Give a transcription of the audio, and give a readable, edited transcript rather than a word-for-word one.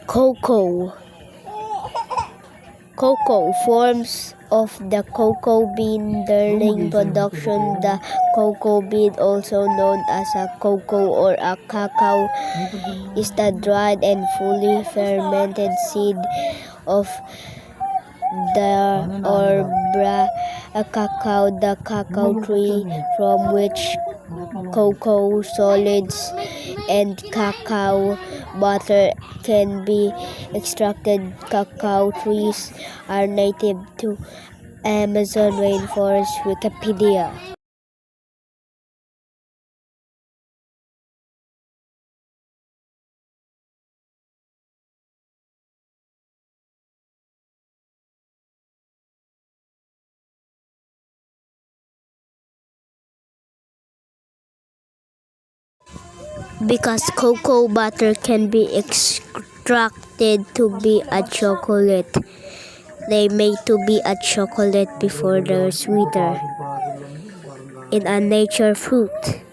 Cocoa. Cocoa. Forms of the cocoa bean during production. The cocoa bean, also known as a cocoa or a cacao, is the dried and fully fermented seed of the cacao, the cacao tree from which cocoa solids and cacao butter can be extracted. Cacao trees are native to Amazon rainforest. Wikipedia. Because cocoa butter can be extracted to be a chocolate, they made to be a chocolate before they're sweeter in a nature fruit.